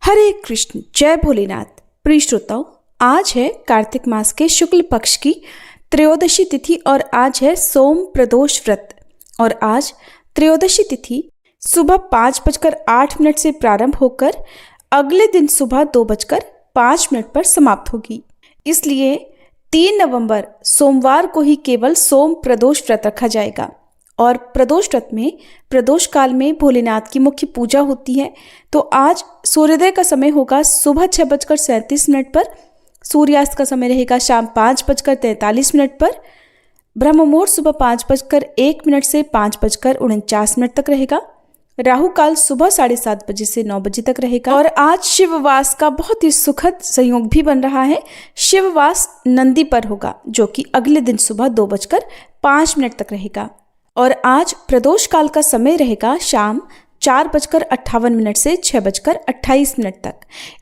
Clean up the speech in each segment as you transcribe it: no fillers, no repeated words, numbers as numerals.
हरे कृष्ण, जय भोलेनाथ। प्रिय श्रोताओं, आज है कार्तिक मास के शुक्ल पक्ष की त्रयोदशी तिथि और आज है सोम प्रदोष व्रत। और आज त्रयोदशी तिथि सुबह 5:08 से प्रारंभ होकर अगले दिन सुबह 2:05 पर समाप्त होगी। इसलिए 3 नवंबर सोमवार को ही केवल सोम प्रदोष व्रत रखा जाएगा। और प्रदोष व्रत में प्रदोष काल में भोलेनाथ की मुख्य पूजा होती है। तो आज सूर्योदय का समय होगा सुबह 6:37 पर, सूर्यास्त का समय रहेगा शाम 5:43 पर, ब्रह्म मुहूर्त सुबह 5:01 से 5:49 तक रहेगा। राहु काल सुबह 7:30 बजे से 9 बजे तक रहेगा। और आज शिववास का बहुत ही सुखद संयोग भी बन रहा है। शिववास नंदी पर होगा, जो कि अगले दिन सुबह 2:05 तक रहेगा। और आज प्रदोष काल का समय रहेगा शाम 4:58 से 6:28 तक।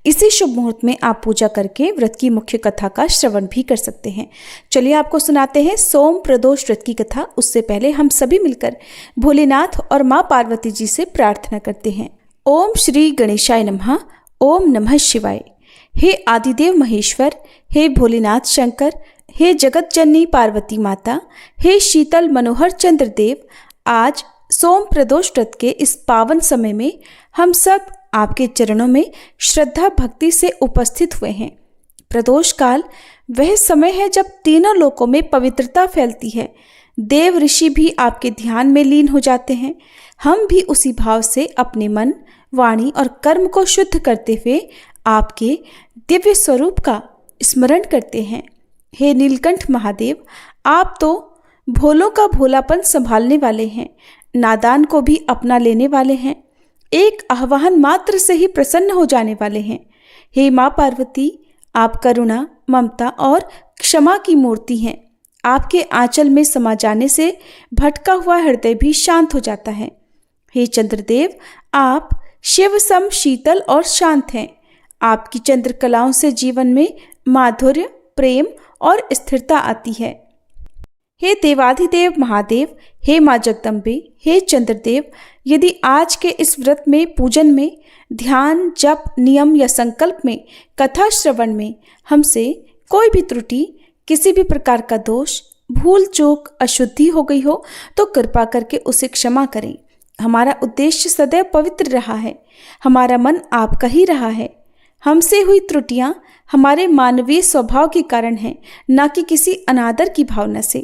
इसी शुभ मुहूर्त में आप पूजा करके व्रत की मुख्य कथा का श्रवण भी कर सकते हैं। चलिए आपको सुनाते हैं सोम प्रदोष व्रत की कथा। उससे पहले हम सभी मिलकर भोलेनाथ और माँ पार्वती जी से प्रार्थना करते हैं। ओम श्री गणेशाय नमः। ओम नमः शिवाय। हे आदिदेव महेश्वर, हे भोलेनाथ शंकर, हे जगत जननी पार्वती माता, हे शीतल मनोहर चंद्रदेव, आज सोम प्रदोष व्रत के इस पावन समय में हम सब आपके चरणों में श्रद्धा भक्ति से उपस्थित हुए हैं। प्रदोष काल वह समय है जब तीनों लोकों में पवित्रता फैलती है। देव ऋषि भी आपके ध्यान में लीन हो जाते हैं। हम भी उसी भाव से अपने मन, वाणी और कर्म को शुद्ध करते हुए आपके दिव्य स्वरूप का स्मरण करते हैं। हे नीलकंठ महादेव, आप तो भोलों का भोलापन संभालने वाले हैं, नादान को भी अपना लेने वाले हैं, एक आह्वान मात्र से ही प्रसन्न हो जाने वाले हैं। हे माँ पार्वती, आप करुणा, ममता और क्षमा की मूर्ति हैं। आपके आंचल में समा जाने से भटका हुआ हृदय भी शांत हो जाता है। हे चंद्रदेव, आप शिव सम शीतल और शांत हैं। आपकी चंद्रकलाओं से जीवन में माधुर्य, प्रेम और स्थिरता आती है। हे देवाधिदेव महादेव, हे माँ जगदम्बे, हे चंद्रदेव, यदि आज के इस व्रत में, पूजन में, ध्यान, जप, नियम या संकल्प में, कथा श्रवण में हमसे कोई भी त्रुटि, किसी भी प्रकार का दोष, भूल चूक, अशुद्धि हो गई हो तो कृपा करके उसे क्षमा करें। हमारा उद्देश्य सदैव पवित्र रहा है। हमारा मन आपका ही रहा है। हमसे हुई त्रुटियां हमारे मानवीय स्वभाव के कारण हैं, न कि किसी अनादर की भावना से।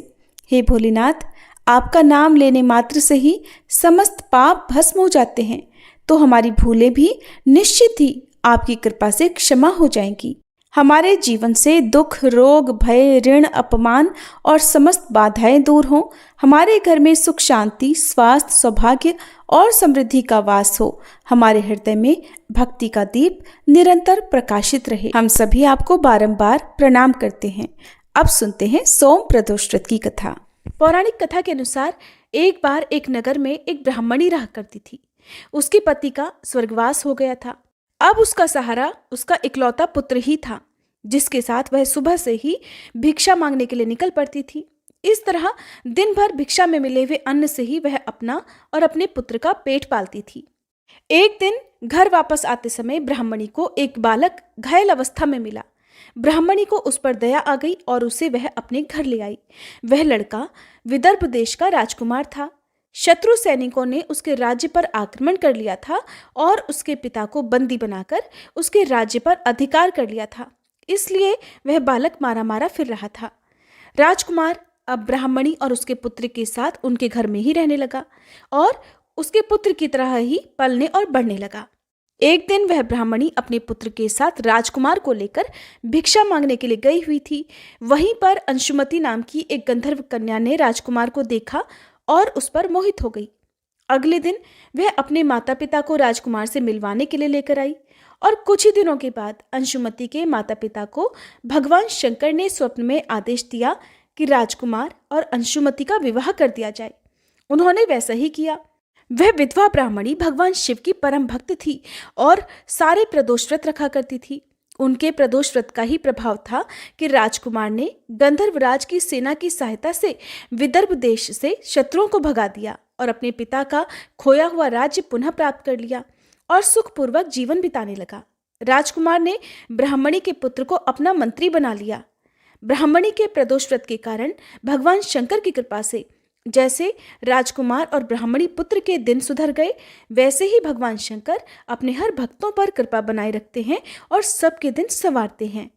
हे भोलेनाथ, आपका नाम लेने मात्र से ही समस्त पाप भस्म हो जाते हैं, तो हमारी भूलें भी निश्चित ही आपकी कृपा से क्षमा हो जाएंगी। हमारे जीवन से दुख, रोग, भय, ऋण, अपमान और समस्त बाधाएं दूर हों। हमारे घर में सुख, शांति, स्वास्थ्य, सौभाग्य और समृद्धि का वास हो। हमारे हृदय में भक्ति का दीप निरंतर प्रकाशित रहे। हम सभी आपको बारंबार प्रणाम करते हैं। अब सुनते हैं सोम प्रदोष व्रत की कथा। पौराणिक कथा के अनुसार एक बार एक नगर में एक ब्राह्मणी रहा करती थी। उसके पति का स्वर्गवास हो गया था। अब उसका सहारा उसका इकलौता पुत्र ही था, जिसके साथ वह सुबह से ही भिक्षा मांगने के लिए निकल पड़ती थी। इस तरह दिन भर भिक्षा में मिले हुए अन्न से ही वह अपना और अपने पुत्र का पेट पालती थी। एक दिन घर वापस आते समय ब्राह्मणी को एक बालक घायल अवस्था में मिला। ब्राह्मणी को उस पर दया आ गई और उसे वह अपने घर ले आई। वह लड़का विदर्भ देश का राजकुमार था। शत्रु सैनिकों ने उसके राज्य पर आक्रमण कर लिया था और उसके पिता को बंदी बनाकर उसके राज्य पर अधिकार कर लिया था। इसलिए वह बालक मारा मारा फिर रहा था। राजकुमार अब ब्राह्मणी और उसके पुत्र के साथ उनके घर में ही रहने लगा और उसके पुत्र की तरह ही पलने और बढ़ने लगा। एक दिन वह ब्राह्मणी अपने पुत्र के साथ राजकुमार को लेकर भिक्षा मांगने के लिए गई हुई थी। वहीं पर अंशुमति नाम की एक गंधर्व कन्या ने राजकुमार को देखा और उस पर मोहित हो गई। अगले दिन वह अपने माता पिता को राजकुमार से मिलवाने के लिए लेकर आई और कुछ ही दिनों के बाद अंशुमति के माता पिता को भगवान शंकर ने स्वप्न में आदेश दिया कि राजकुमार और अंशुमति का विवाह कर दिया जाए। उन्होंने वैसा ही किया। वह विधवा ब्राह्मणी भगवान शिव की परम भक्त थी और सारे प्रदोष व्रत रखा करती थी। उनके प्रदोष व्रत का ही प्रभाव था कि राजकुमार ने गंधर्वराज की सेना की सहायता से विदर्भ देश से शत्रुओं को भगा दिया और अपने पिता का खोया हुआ राज्य पुनः प्राप्त कर लिया और सुखपूर्वक जीवन बिताने लगा। राजकुमार ने ब्राह्मणी के पुत्र को अपना मंत्री बना लिया। ब्राह्मणी के प्रदोष व्रत के कारण भगवान शंकर की कृपा से जैसे राजकुमार और ब्राह्मणी पुत्र के दिन सुधर गए, वैसे ही भगवान शंकर अपने हर भक्तों पर कृपा बनाए रखते हैं और सबके दिन संवारते हैं।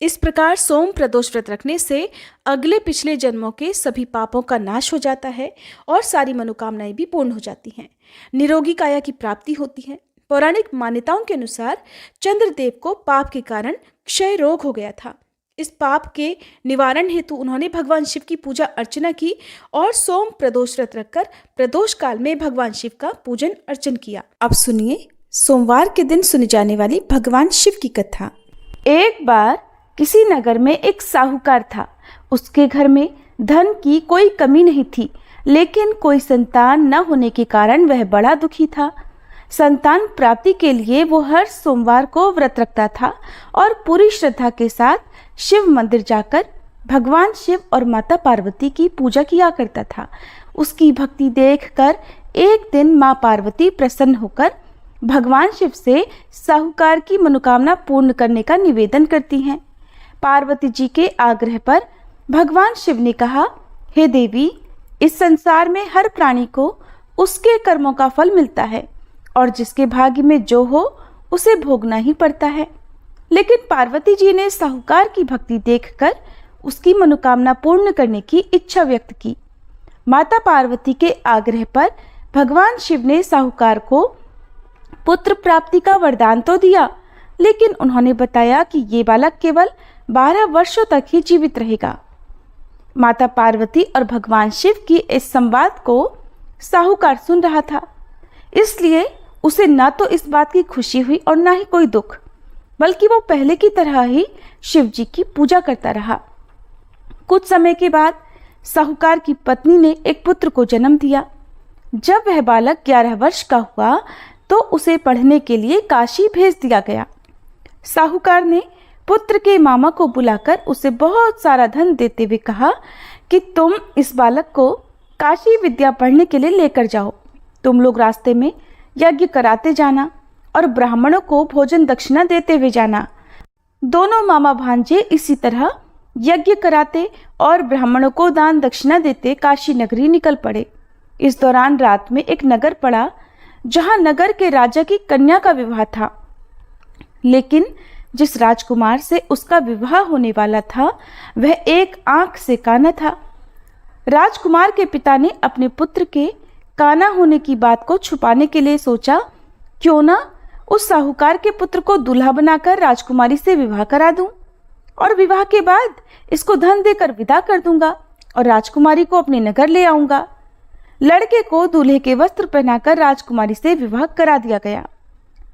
इस प्रकार सोम प्रदोष व्रत रखने से अगले पिछले जन्मों के सभी पापों का नाश हो जाता है और सारी मनोकामनाएं भी पूर्ण हो जाती हैं। निरोगी काया की प्राप्ति होती है। पौराणिक मान्यताओं के अनुसार चंद्रदेव को पाप के कारण क्षय रोग हो गया था। इस पाप के निवारण हेतु उन्होंने भगवान शिव की पूजा अर्चना की और सोम प्रदोष व्रत रखकर प्रदोष काल में भगवान शिव का पूजन अर्चन किया। अब सुनिए सोमवार के दिन सुनी जाने वाली भगवान शिव की कथा। एक बार किसी नगर में एक साहूकार था। उसके घर में धन की कोई कमी नहीं थी, लेकिन कोई संतान न होने के कारण वह बड़ा दुखी था। संतान प्राप्ति के लिए वो हर सोमवार को व्रत रखता था और पूरी श्रद्धा के साथ शिव मंदिर जाकर भगवान शिव और माता पार्वती की पूजा किया करता था। उसकी भक्ति देखकर एक दिन माँ पार्वती प्रसन्न होकर भगवान शिव से साहूकार की मनोकामना पूर्ण करने का निवेदन करती हैं। पार्वती जी के आग्रह पर भगवान शिव ने कहा, हे देवी, इस संसार में हर प्राणी को उसके कर्मों का फल मिलता है और जिसके भाग्य में जो हो उसे भोगना ही पड़ता है। लेकिन पार्वती जी ने साहूकार की भक्ति देखकर उसकी मनोकामना पूर्ण करने की इच्छा व्यक्त की। माता पार्वती के आग्रह पर भगवान शिव ने साहूकार को पुत्र प्राप्ति का वरदान तो दिया, लेकिन उन्होंने बताया कि ये बालक केवल 12 वर्षों तक ही जीवित रहेगा। माता पार्वती और भगवान शिव की इस संवाद को साहूकार सुन रहा था, इसलिए उसे न तो इस बात की खुशी हुई और न ही कोई दुख, बल्कि वो पहले की तरह ही शिव जी की पूजा करता रहा। कुछ समय के बाद साहूकार की पत्नी ने एक पुत्र को जन्म दिया। जब वह बालक 11 वर्ष का हुआ तो उसे पढ़ने के लिए काशी भेज दिया गया। साहूकार ने पुत्र के मामा को बुलाकर उसे बहुत सारा धन देते हुए कहा कि तुम इस बालक को काशी विद्या पढ़ने के लिए लेकर जाओ। तुम लोग रास्ते में यज्ञ कराते जाना और ब्राह्मणों को भोजन दक्षिणा देते हुए जाना। दोनों मामा भांजे इसी तरह यज्ञ कराते और ब्राह्मणों को दान दक्षिणा देते काशी नगरी निकल पड़े। इस दौरान रात में एक नगर पड़ा जहां नगर के राजा की कन्या का विवाह था, लेकिन जिस राजकुमार से उसका विवाह होने वाला था वह एक आंख से काना था। राजकुमार के पिता ने अपने पुत्र के काना होने की बात को छुपाने के लिए सोचा, क्यों ना उस साहूकार के पुत्र को दूल्हा बनाकर राजकुमारी से विवाह करा दूं और विवाह के बाद इसको धन देकर विदा कर दूंगा और राजकुमारी को अपने नगर ले आऊंगा। लड़के को दूल्हे के वस्त्र पहनाकर राजकुमारी से विवाह करा दिया गया।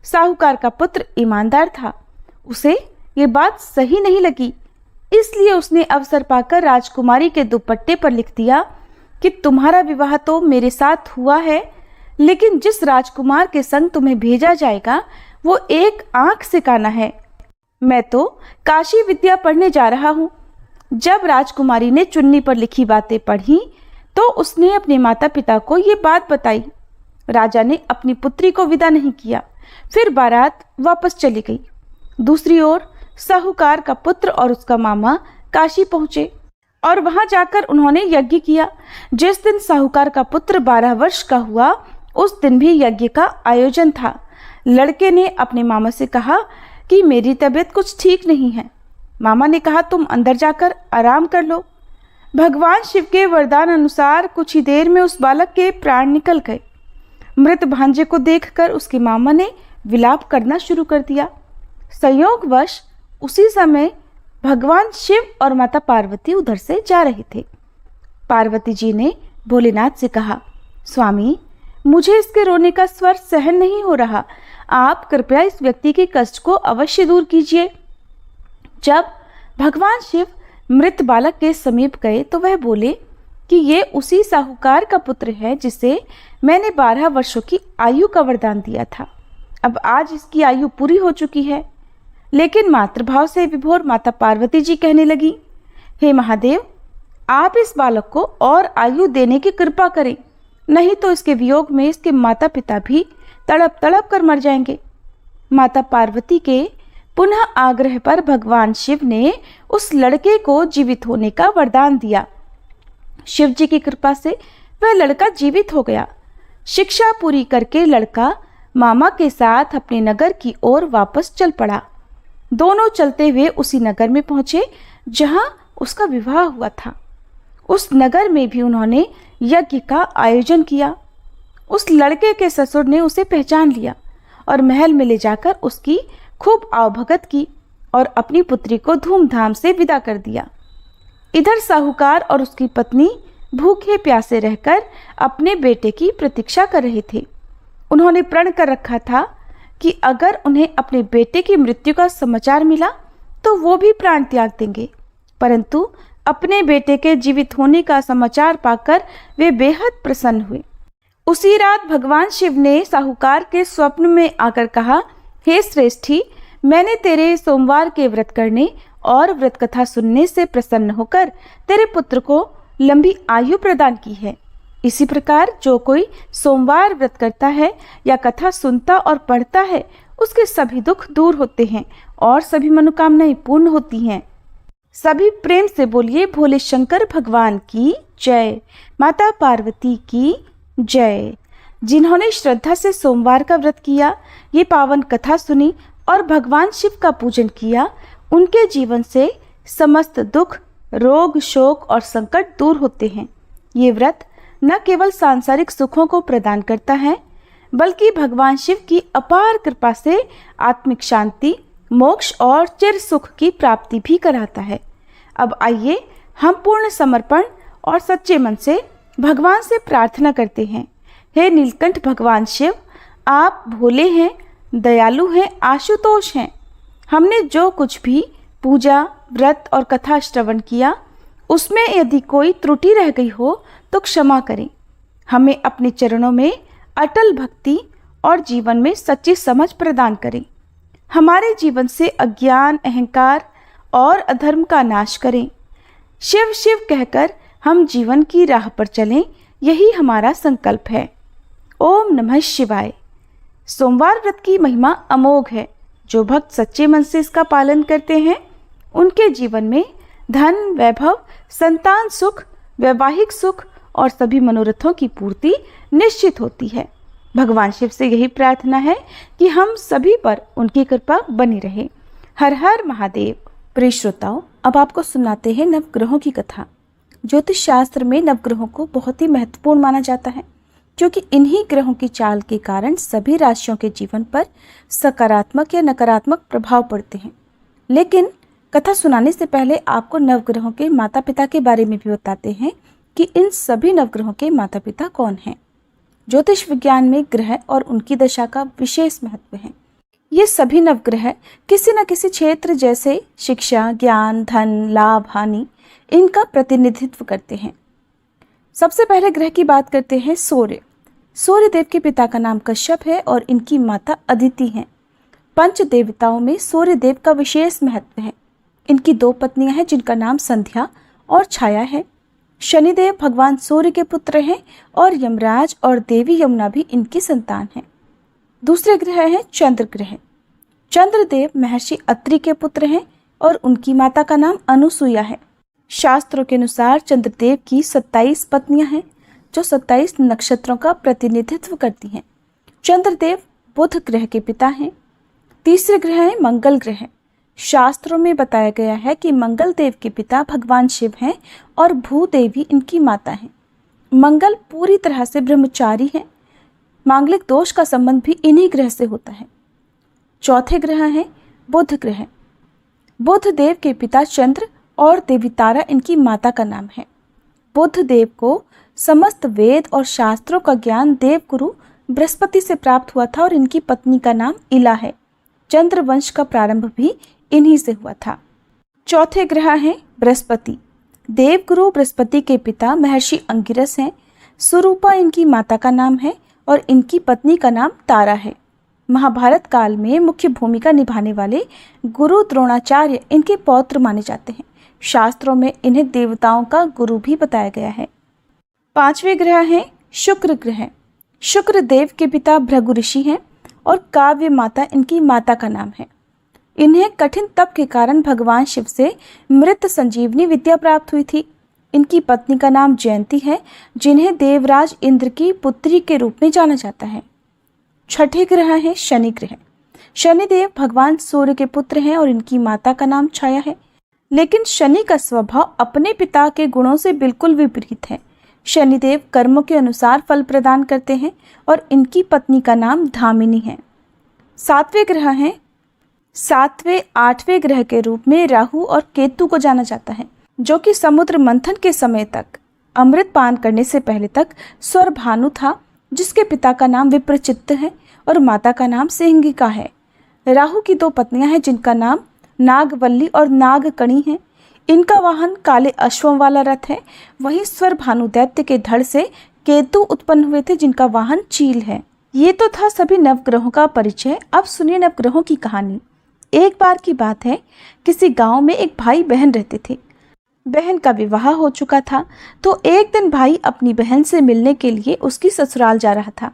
साहूकार का पुत्र ईमानदार था, उसे ये बात सही नहीं लगी, इसलिए उसने अवसर पाकर राजकुमारी के दुपट्टे पर लिख दिया कि तुम्हारा विवाह तो मेरे साथ हुआ है, लेकिन जिस राजकुमार के संग तुम्हें भेजा जाएगा वो एक आंख से काना है। मैं तो काशी विद्या पढ़ने जा रहा हूँ। जब राजकुमारी ने चुन्नी पर लिखी बातें पढ़ी तो उसने अपने माता पिता को ये बात बताई। राजा ने अपनी पुत्री को विदा नहीं किया, फिर बारात वापस चली गई। दूसरी ओर साहूकार का पुत्र और उसका मामा काशी पहुंचे और वहां जाकर उन्होंने यज्ञ किया। जिस दिन साहूकार का पुत्र 12 वर्ष का हुआ उस दिन भी यज्ञ का आयोजन था। लड़के ने अपने मामा से कहा कि मेरी तबीयत कुछ ठीक नहीं है। मामा ने कहा तुम अंदर जाकर आराम कर लो। भगवान शिव के वरदान अनुसार कुछ ही देर में उस बालक के प्राण निकल गए। मृत भांजे को देखकर उसके मामा ने विलाप करना शुरू कर दिया। संयोगवश उसी समय भगवान शिव और माता पार्वती उधर से जा रहे थे। पार्वती जी ने भोलेनाथ से कहा, स्वामी, मुझे इसके रोने का स्वर सहन नहीं हो रहा, आप कृपया इस व्यक्ति के कष्ट को अवश्य दूर कीजिए। जब भगवान शिव मृत बालक के समीप गए तो वह बोले कि ये उसी साहूकार का पुत्र है जिसे मैंने 12 वर्षों की आयु का वरदान दिया था। अब आज इसकी आयु पूरी हो चुकी है। लेकिन मातृभाव से विभोर माता पार्वती जी कहने लगी, हे महादेव, आप इस बालक को और आयु देने की कृपा करें, नहीं तो इसके वियोग में इसके माता पिता भी तड़प तड़प कर मर जाएंगे। माता पार्वती के पुनः आग्रह पर भगवान शिव ने उस लड़के को जीवित होने का वरदान दिया। शिव जी की कृपा से वह लड़का जीवित हो गया। शिक्षा पूरी करके लड़का मामा के साथ अपने नगर की ओर वापस चल पड़ा। दोनों चलते हुए उसी नगर में पहुंचे जहां उसका विवाह हुआ था। उस नगर में भी उन्होंने यज्ञ का आयोजन किया। उस लड़के के ससुर ने उसे पहचान लिया और महल में ले जाकर उसकी खूब आवभगत की और अपनी पुत्री को धूमधाम से विदा कर दिया। इधर साहूकार और उसकी पत्नी भूखे प्यासे रहकर अपने बेटे की प्रतीक्षा कर रहे थे। उन्होंने प्रण कर रखा था कि अगर उन्हें अपने बेटे की मृत्यु का समाचार मिला तो वो भी प्राण त्याग देंगे, परंतु अपने बेटे के जीवित होने का समाचार पाकर वे बेहद प्रसन्न हुए। उसी रात भगवान शिव ने साहूकार के स्वप्न में आकर कहा, हे श्रेष्ठी, मैंने तेरे सोमवार के व्रत करने और व्रत कथा सुनने से प्रसन्न होकर तेरे पुत्र को लंबी आयु प्रदान की है। इसी प्रकार जो कोई सोमवार व्रत करता है या कथा सुनता और पढ़ता है, उसके सभी दुख दूर होते हैं और सभी मनोकामनाएं पूर्ण होती हैं। सभी प्रेम से बोलिए, भोले शंकर भगवान की जय, माता पार्वती की जय। जिन्होंने श्रद्धा से सोमवार का व्रत किया, ये पावन कथा सुनी और भगवान शिव का पूजन किया, उनके जीवन से समस्त दुख, रोग, शोक और संकट दूर होते हैं। ये व्रत न केवल सांसारिक सुखों को प्रदान करता है, बल्कि भगवान शिव की अपार कृपा से आत्मिक शांति, मोक्ष और चिर सुख की प्राप्ति भी कराता है। अब आइए हम पूर्ण समर्पण और सच्चे मन से भगवान से प्रार्थना करते हैं। हे नीलकंठ भगवान शिव, आप भोले हैं, दयालु हैं, आशुतोष हैं। हमने जो कुछ भी पूजा, व्रत और कथा श्रवण किया, उसमें यदि कोई त्रुटि रह गई हो तो क्षमा करें। हमें अपने चरणों में अटल भक्ति और जीवन में सच्ची समझ प्रदान करें। हमारे जीवन से अज्ञान, अहंकार और अधर्म का नाश करें। शिव शिव कहकर हम जीवन की राह पर चलें, यही हमारा संकल्प है। ओम नमः शिवाय। सोमवार व्रत की महिमा अमोघ है। जो भक्त सच्चे मन से इसका पालन करते हैं, उनके जीवन में धन, वैभव, संतान सुख, वैवाहिक सुख और सभी मनोरथों की पूर्ति निश्चित होती है। भगवान शिव से यही प्रार्थना है कि हम सभी पर उनकी कृपा बनी रहे। हर हर महादेव। प्रिय श्रोताओं, अब आपको सुनाते हैं नवग्रहों की कथा। ज्योतिष शास्त्र में नवग्रहों को बहुत ही महत्वपूर्ण माना जाता है, क्योंकि इन्हीं ग्रहों की चाल के कारण सभी राशियों के जीवन पर सकारात्मक या नकारात्मक प्रभाव पड़ते हैं। लेकिन कथा सुनाने से पहले आपको नवग्रहों के माता पिता के बारे में भी बताते हैं कि इन सभी नवग्रहों के माता पिता कौन हैं। ज्योतिष विज्ञान में ग्रह और उनकी दशा का विशेष महत्व है। ये सभी नवग्रह किसी न किसी क्षेत्र जैसे शिक्षा, ज्ञान, धन, लाभ, हानि, इनका प्रतिनिधित्व करते हैं। सबसे पहले ग्रह की बात करते हैं सूर्य। सूर्य देव के पिता का नाम कश्यप है और इनकी माता अदिति हैं। पंच देवताओं में सूर्य देव का विशेष महत्व है। इनकी दो पत्नियां हैं जिनका नाम संध्या और छाया है। शनिदेव भगवान सूर्य के पुत्र हैं और यमराज और देवी यमुना भी इनकी संतान हैं। दूसरे ग्रह हैं चंद्र ग्रह। चंद्रदेव महर्षि अत्रि के पुत्र हैं और उनकी माता का नाम अनुसुईया है। शास्त्रों के अनुसार चंद्रदेव की 27 पत्नियां हैं जो 27 नक्षत्रों का प्रतिनिधित्व करती हैं। चंद्रदेव बुध ग्रह के पिता हैं। तीसरे ग्रह है मंगल ग्रह। शास्त्रों में बताया गया है कि मंगल देव के पिता भगवान शिव हैं और भूदेवी इनकी माता हैं। मंगल पूरी तरह से ब्रह्मचारी है। मांगलिक दोष का संबंध भी इन्हीं ग्रह से होता है। चौथे ग्रह हैं बुध ग्रह। बुध देव के पिता चंद्र और देवी तारा इनकी माता का नाम है। बुध देव को समस्त वेद और शास्त्रों का ज्ञान देवगुरु बृहस्पति से प्राप्त हुआ था और इनकी पत्नी का नाम इला है। चंद्र वंश का प्रारंभ भी इन्हीं से हुआ था। चौथे ग्रह हैं बृहस्पति। देवगुरु बृहस्पति के पिता महर्षि अंगिरस हैं। सुरूपा इनकी माता का नाम है और इनकी पत्नी का नाम तारा है। महाभारत काल में मुख्य भूमिका निभाने वाले गुरु द्रोणाचार्य इनके पौत्र माने जाते हैं। शास्त्रों में इन्हें देवताओं का गुरु भी बताया गया है। पांचवें ग्रह हैं शुक्र ग्रह। शुक्र देव के पिता भृगु ऋषि हैं और काव्य माता इनकी माता का नाम है। इन्हें कठिन तप के कारण भगवान शिव से मृत संजीवनी विद्या प्राप्त हुई थी। इनकी पत्नी का नाम जयंती है, जिन्हें देवराज इंद्र की पुत्री के रूप में जाना जाता है। छठे ग्रह है शनि ग्रह। शनिदेव भगवान सूर्य के पुत्र हैं और इनकी माता का नाम छाया है। लेकिन शनि का स्वभाव अपने पिता के गुणों से बिल्कुल विपरीत है। शनिदेव कर्मों के अनुसार फल प्रदान करते हैं और इनकी पत्नी का नाम धामिनी है। सातवें आठवें ग्रह के रूप में राहु और केतु को जाना जाता है, जो कि समुद्र मंथन के समय तक अमृत पान करने से पहले तक स्वर भानु था, जिसके पिता का नाम विप्रचित्त है और माता का नाम सिंहिका है। राहु की 2 पत्नियां हैं, जिनका नाम नागवल्ली और नागकणी है। इनका वाहन काले अश्वों वाला रथ है। वहीं स्वर भानु दैत्य के धड़ से केतु उत्पन्न हुए थे, जिनका वाहन चील है। ये तो था सभी नवग्रहों का परिचय। अब सुनिए नवग्रहों की कहानी। एक बार की बात है, किसी गांव में एक भाई बहन रहते थे। बहन का विवाह हो चुका था, तो एक दिन भाई अपनी बहन से मिलने के लिए उसकी ससुराल जा रहा था।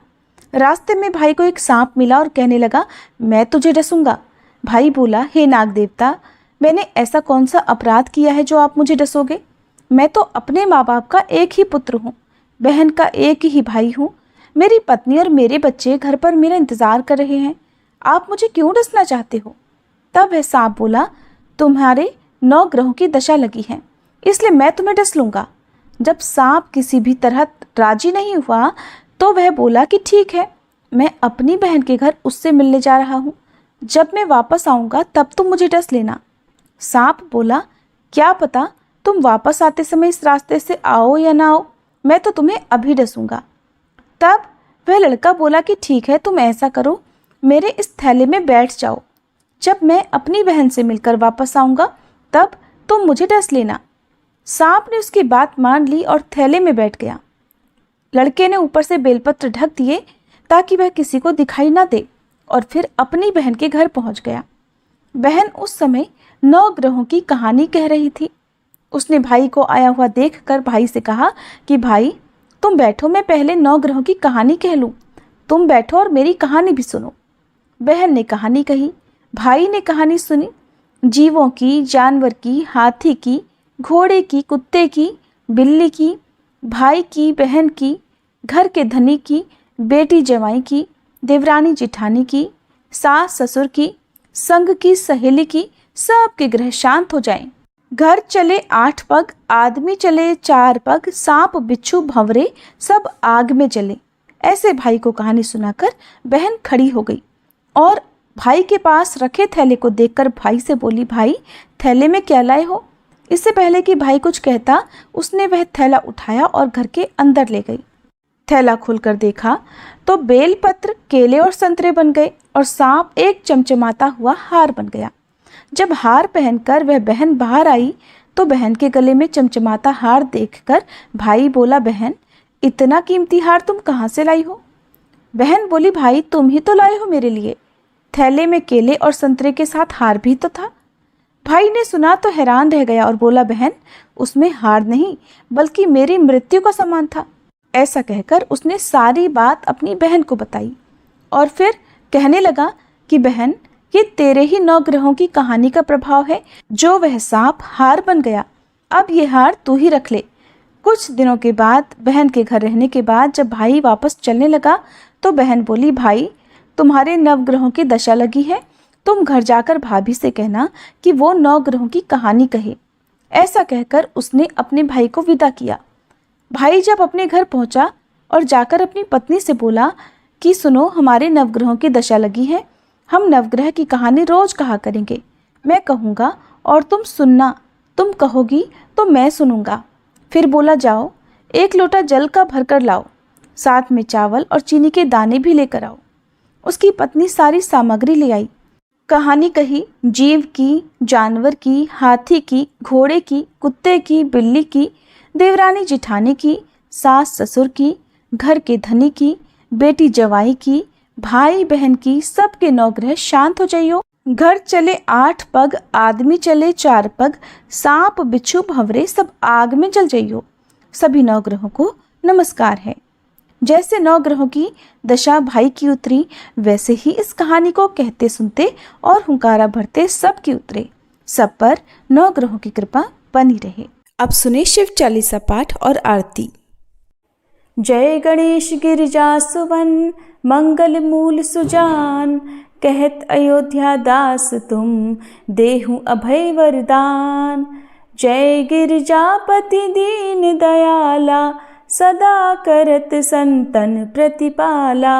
रास्ते में भाई को एक सांप मिला और कहने लगा, मैं तुझे डसूंगा। भाई बोला, हे नाग देवता, मैंने ऐसा कौन सा अपराध किया है जो आप मुझे डसोगे? मैं तो अपने माँ बाप का एक ही पुत्र हूँ, बहन का एक ही भाई हूँ। मेरी पत्नी और मेरे बच्चे घर पर मेरा इंतजार कर रहे हैं, आप मुझे क्यों डसना चाहते हो? तब वह सांप बोला, तुम्हारे 9 ग्रहों की दशा लगी है, इसलिए मैं तुम्हें डस लूँगा। जब सांप किसी भी तरह राजी नहीं हुआ, तो वह बोला कि ठीक है, मैं अपनी बहन के घर उससे मिलने जा रहा हूँ। जब मैं वापस आऊँगा तब तुम मुझे डस लेना। सांप बोला, क्या पता तुम वापस आते समय इस रास्ते से आओ या ना आओ, मैं तो तुम्हें अभी डसूंगा। तब वह लड़का बोला कि ठीक है, तुम ऐसा करो, मेरे इस थैले में बैठ जाओ। जब मैं अपनी बहन से मिलकर वापस आऊँगा तब तुम मुझे डस लेना। सांप ने उसकी बात मान ली और थैले में बैठ गया। लड़के ने ऊपर से बेलपत्र ढक दिए ताकि वह किसी को दिखाई ना दे, और फिर अपनी बहन के घर पहुंच गया। बहन उस समय 9 ग्रहों की कहानी कह रही थी। उसने भाई को आया हुआ देखकर भाई से कहा कि भाई तुम बैठो, मैं पहले 9 ग्रहों की कहानी कह लूँ। तुम बैठो और मेरी कहानी भी सुनो। बहन ने कहानी कही, भाई ने कहानी सुनी। जीवों की, जानवर की, हाथी की, घोड़े की, कुत्ते की, बिल्ली की, भाई की, बहन की, घर के धनी की, बेटी जवाई की, देवरानी जिठानी की, सास ससुर की, संग की, सहेली की, सबके ग्रह शांत हो जाएं। घर चले 8 पग, आदमी चले 4 पग, सांप बिच्छू भंवरे सब आग में जले। ऐसे भाई को कहानी सुनाकर बहन खड़ी हो गई और भाई के पास रखे थैले को देखकर भाई से बोली, भाई थैले में क्या लाए हो? इससे पहले कि भाई कुछ कहता, उसने वह थैला उठाया और घर के अंदर ले गई। थैला खोलकर देखा तो बेलपत्र, केले और संतरे बन गए और सांप एक चमचमाता हुआ हार बन गया। जब हार पहनकर वह बहन बाहर आई तो बहन के गले में चमचमाता हार देखकर भाई बोला, बहन इतना कीमती हार तुम कहाँ से लाई हो? बहन बोली, भाई तुम ही तो लाए हो मेरे लिए। थैले में केले और संतरे के साथ हार भी तो था। भाई ने सुना तो हैरान रह गया और बोला, बहन उसमें हार नहीं बल्कि मेरी मृत्यु का सामान था। ऐसा कहकर उसने सारी बात अपनी बहन को बताई और फिर कहने लगा कि बहन ये तेरे ही 9 ग्रहों की कहानी का प्रभाव है जो वह सांप हार बन गया। अब ये हार तू ही रख ले। कुछ दिनों के बाद बहन के घर रहने के बाद जब भाई वापस चलने लगा तो बहन बोली, भाई तुम्हारे 9 ग्रहों की दशा लगी है, तुम घर जाकर भाभी से कहना कि वो 9 ग्रहों की कहानी कहे। ऐसा कहकर उसने अपने भाई को विदा किया। भाई जब अपने घर पहुंचा और जाकर अपनी पत्नी से बोला कि सुनो, हमारे 9 ग्रहों की दशा लगी है, हम नवग्रह की कहानी रोज कहा करेंगे। मैं कहूँगा और तुम सुनना, तुम कहोगी तो मैं सुनूंगा। फिर बोला, जाओ 1 लोटा जल का भरकर लाओ, साथ में चावल और चीनी के दाने भी लेकर आओ। उसकी पत्नी सारी सामग्री ले आई। कहानी कही, जीव की, जानवर की, हाथी की, घोड़े की, कुत्ते की, बिल्ली की, देवरानी जिठानी की, सास ससुर की, घर के धनी की, बेटी जवाई की, भाई बहन की, सबके 9 ग्रह शांत हो जाइयो। घर चले 8 पग, आदमी चले 4 पग, सांप बिच्छू भंवरे सब आग में जल जाइयो। सभी 9 ग्रहों को नमस्कार है। जैसे 9 ग्रहों की दशा भाई की उतरी, वैसे ही इस कहानी को कहते सुनते और हुंकारा भरते सब की उतरे। सब पर 9 ग्रहों की कृपा बनी रहे। अब सुने शिव चालीसा पाठ और आरती। जय गणेश गिरिजा सुवन, मंगल मूल सुजान, कहत अयोध्या दास तुम, देहु अभय वरदान। जय गिरिजापति दीन दयाला, सदा करत संतन प्रतिपाला।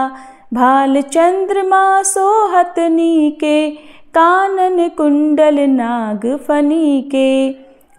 भाल चंद्रमा सोहत नीके, कानन कुंडल नाग फनीके।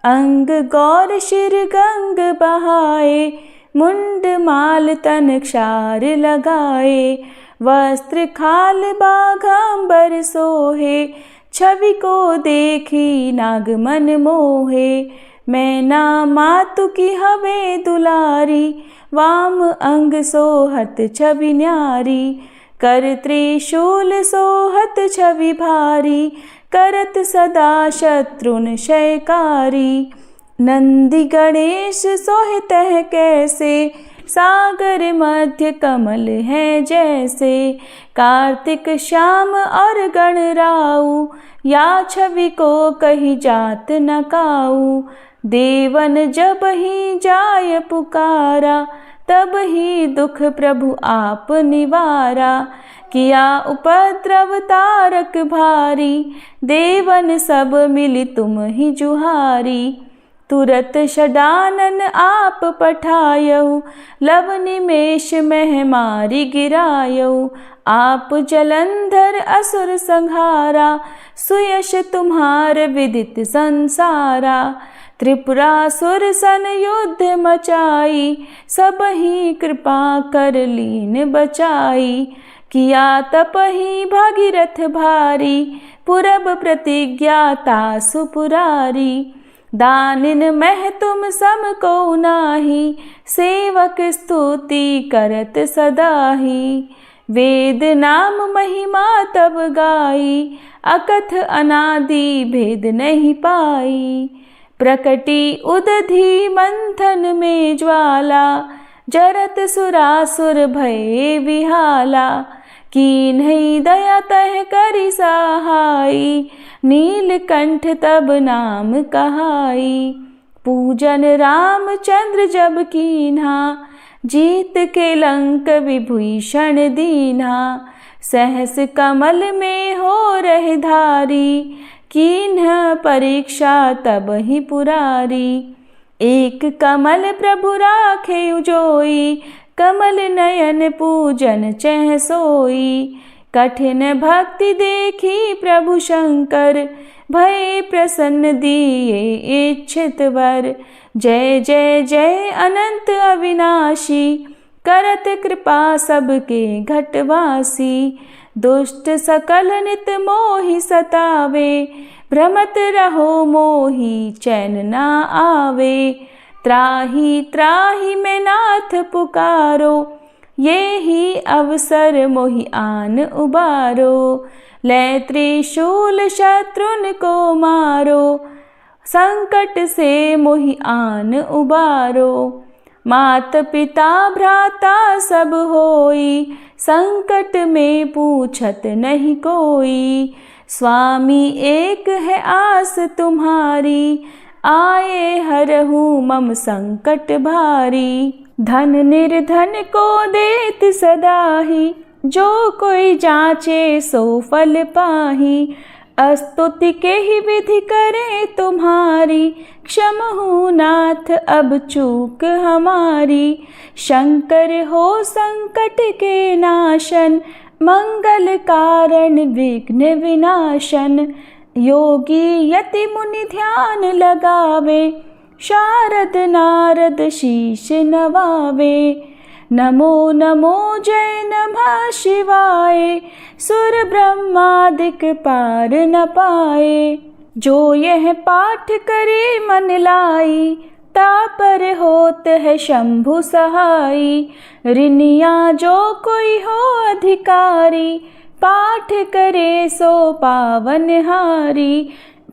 अंग गौर शिर गंग बहाए, मुंड माल तन क्षार लगाए। वस्त्र खाल बाघांबर सोहे, छवि को देखी नाग मन मोहे। मैना मातु की हवे दुलारी, वाम अंग सोहत छवि न्यारी। कर त्रिशूल सोहत छवि भारी, करत सदा शत्रुन क्षयकारी। नंदी गणेश सोहितः कैसे, सागर मध्य कमल है जैसे। कार्तिक श्याम और गणराऊ, या छवि को कही जात न काऊ। देवन जब ही जाय पुकारा, तब ही दुख प्रभु आप निवारा। किया उपद्रव तारक भारी, देवन सब मिली तुम ही जुहारी। तुरत षडानन आप पठायऊ, लव निमेष मह मारी गिरायऊ। आप जलंधर असुर संहारा, सुयश तुम्हार विदित संसारा। त्रिपुरासुर सन युद्ध मचाई, सब ही कृपा कर लीन बचाई। किया तपहि भागीरथ भारी, पुरब प्रतिज्ञा तासु पुरारी। दानिन मह तुम सम को नाही, सेवक स्तुति करत सदाही। वेद नाम महिमा तब गाई, अकथ अनादि भेद नहीं पाई। प्रकटी उदधि मंथन में ज्वाला, जरत सुरासुर भये विहाला। कीन्ही दया तह करि सहाई, नीलकंठ तब नाम कहाई। पूजन रामचंद्र जब कीन्हा, जीत के लंक विभीषण दीन्हा। सहस कमल में हो रहे धारी, कीन्ह परीक्षा तब ही पुरारी। एक कमल प्रभु राखे उजोई, कमल नयन पूजन चह सोई। कठिन भक्ति देखी प्रभु शंकर, भय प्रसन्न दिए इच्छित वर। जय जय जय अनंत अविनाशी, करत कृपा सबके घटवासी। दुष्ट सकल नित मोहि सतावे, भ्रमत रहो मोहि चैन ना आवे। त्राहि त्राहि मैं नाथ पुकारो, ये ही अवसर मोहि आन उबारो। लै त्रिशूल शत्रुन को मारो, संकट से मोहि आन उबारो। मात पिता भ्राता सब होई, संकट में पूछत नहीं कोई। स्वामी एक है आस तुम्हारी, आए हरहु मम संकट भारी। धन निर्धन को देत सदाही, जो कोई जाचे सो फल पाही। स्तुति के ही विधि करे तुम्हारी, क्षमहु नाथ अब चूक हमारी। शंकर हो संकट के नाशन, मंगल कारण विघ्न विनाशन। योगी यति मुनि ध्यान लगावे, शारद नारद शीश नवावे। नमो नमो जय नमः शिवाय, सुर ब्रह्मादिक पार न पाए। जो यह पाठ करे मन लाई, तापर होत है शंभु सहाई। ऋनिया जो कोई हो अधिकारी, पाठ करे सो पावन हारी।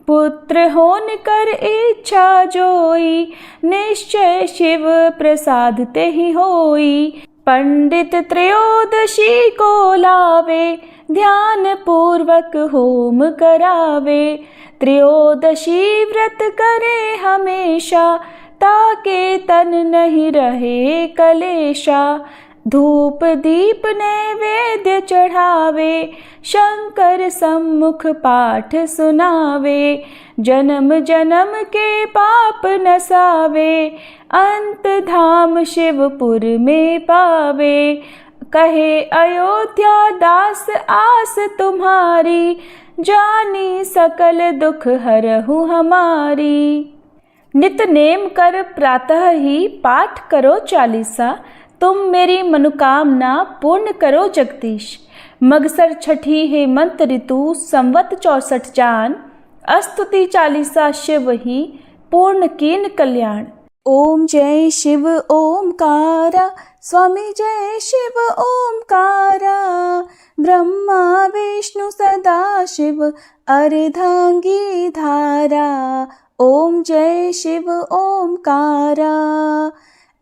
पुत्र होन कर इच्छा जोई, निश्चय शिव प्रसाद ते ही होई। पंडित त्रयोदशी को लावे, ध्यान पूर्वक होम करावे। त्रयोदशी व्रत करे हमेशा, ताके तन नहीं रहे कलेशा। धूप दीप नैवेद्य चढ़ावे, शंकर सम्मुख पाठ सुनावे। जन्म जन्म के पाप नसावे, अंत धाम शिवपुर में पावे। कहे अयोध्या दास आस तुम्हारी, जानी सकल दुख हरहु हमारी। नित नेम कर प्रातः ही पाठ करो चालीसा, तुम मेरी मनोकामना पूर्ण करो जगदीश। मगसर छठी हेमंत ऋतु संवत 64 जान, अस्तुति चालीसा शिव ही पूर्ण कीन कल्याण। ओम जय शिव ओमकारा, स्वामी जय शिव ओमकारा। ब्रह्मा विष्णु सदा शिव, अर्धांगी धारा। ओम जय शिव ओमकारा।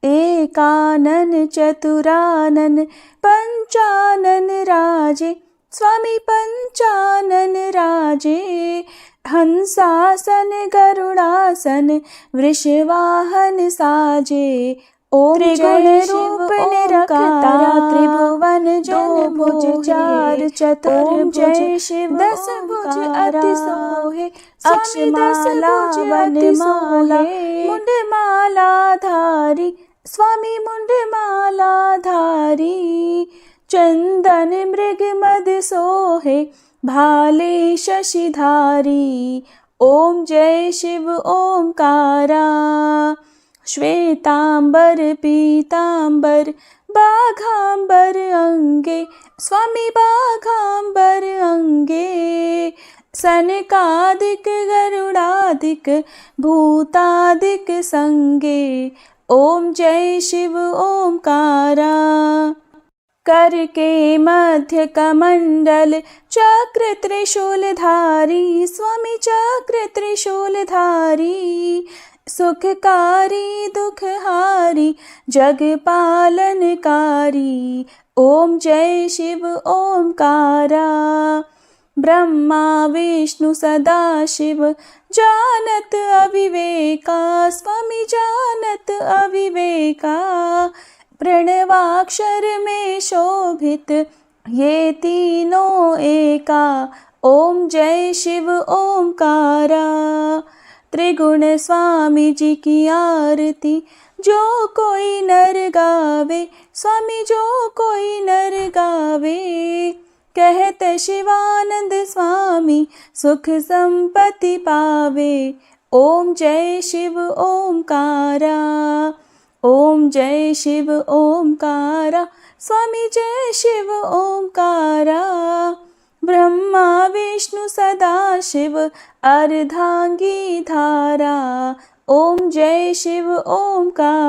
एकानन चतुरानन पंचानन राजे, स्वामी पंचानन राजे। हंसासन गरुड़ासन वृषवाहन साजे। ओम जय रूप निरखता, त्रिभुवन जन भुज चार चतुर्भुज। शिव 10 भुज अति सोहे, अक्षमाला वनमाला। मुंडमाला धारी, स्वामी मुंडमाला धारी। चंदन मृग मद सोहे, भाले शशिधारी। ओम जय शिव ओमकारा। श्वेतांबर पीतांबर बाघांबर अंगे, स्वामी बाघांबर अंगे। सनकादिक गरुड़ादिक भूतादिक संगे। ओम जय शिव ओमकारा। कर के मध्य कमंडल चक्र त्रिशूलधारी, स्वामी चक्र त्रिशूलधारी। सुखकारी दुखहारी, जग पालनकारी। ओम जय शिव ओमकारा। ब्रह्मा विष्णु सदा शिव, जानत अविवेका। स्वामी जानत अविवेका। प्रणवाक्षर में शोभित, ये तीनों एका। ओम जय शिव ओमकारा। त्रिगुण स्वामी जी की आरती, जो कोई नर गावे। स्वामी जो कोई नर गावे। कहते शिवानंद स्वामी, सुख संपत्ति पावे। ओम जय शिव ओमकारा। ओम जय शिव ओमकारा, स्वामी जय शिव ओमकारा। ब्रह्मा विष्णु सदा शिव, अर्धांगी धारा। ओम जय शिव ओमकारा।